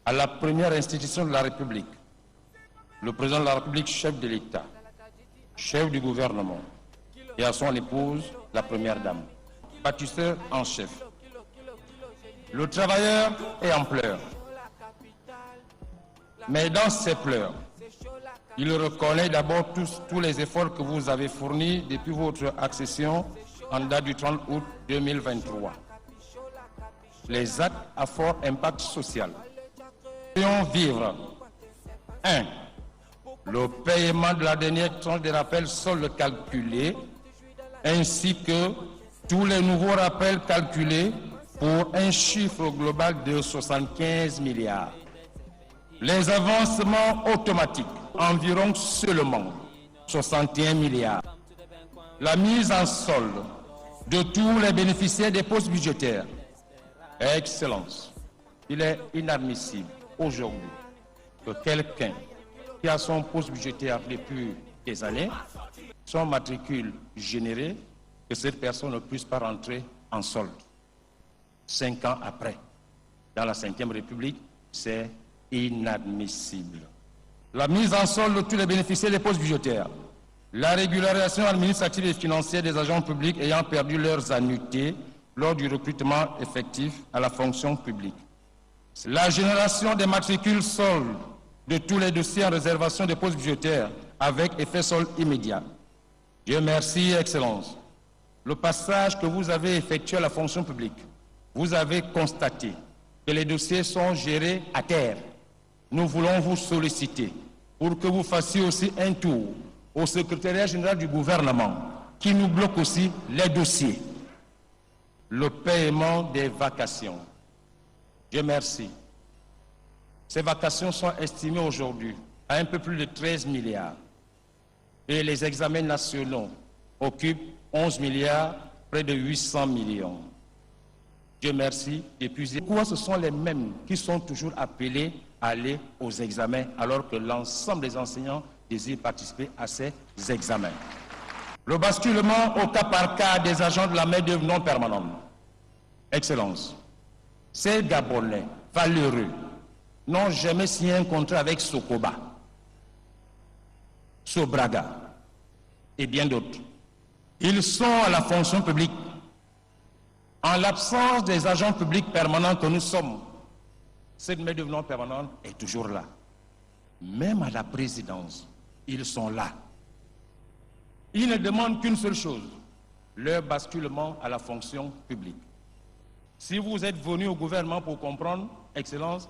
à la première institution de la République, le président de la République, chef de l'État, chef du gouvernement, et à son épouse, la première dame, bâtisseur en chef. Le travailleur est en pleurs, mais dans ses pleurs, il reconnaît d'abord tous les efforts que vous avez fournis depuis votre accession en date du 30 août 2023. Les actes à fort impact social. Vivre 1. Le paiement de la dernière tranche des rappels soldes calculés, ainsi que tous les nouveaux rappels calculés pour un chiffre global de 75 milliards. Les avancements automatiques, environ seulement 61 milliards. La mise en solde de tous les bénéficiaires des postes budgétaires. Excellence, il est inadmissible aujourd'hui que quelqu'un qui a son poste budgétaire depuis des années, son matricule généré, que cette personne ne puisse pas rentrer en solde. 5 ans après, dans la Ve République, c'est inadmissible. La mise en solde de tous les bénéficiaires des postes budgétaires, la régularisation administrative et financière des agents publics ayant perdu leurs annuités lors du recrutement effectif à la fonction publique, la génération des matricules soldes de tous les dossiers en réservation des postes budgétaires avec effet solde immédiat. Dieu merci, Excellence. Le passage que vous avez effectué à la fonction publique, vous avez constaté que les dossiers sont gérés à terre. Nous voulons vous solliciter pour que vous fassiez aussi un tour au secrétariat général du gouvernement qui nous bloque aussi les dossiers. Le paiement des vacations. Dieu merci. Ces vacations sont estimées aujourd'hui à un peu plus de 13 milliards. Et les examens nationaux occupent 11 milliards, près de 800 millions. Dieu merci, d'épuiser. Pourquoi ce sont les mêmes qui sont toujours appelés à aller aux examens alors que l'ensemble des enseignants désirent participer à ces examens? Le basculement au cas par cas des agents de la main-d'œuvre non permanente. Excellence, ces Gabonais valeureux n'ont jamais signé un contrat avec Sokoba, Sobraga et bien d'autres. Ils sont à la fonction publique. En l'absence des agents publics permanents que nous sommes, cette main-d'œuvre non permanente est toujours là. Même à la présidence, ils sont là. Ils ne demandent qu'une seule chose, leur basculement à la fonction publique. Si vous êtes venu au gouvernement pour comprendre, Excellence,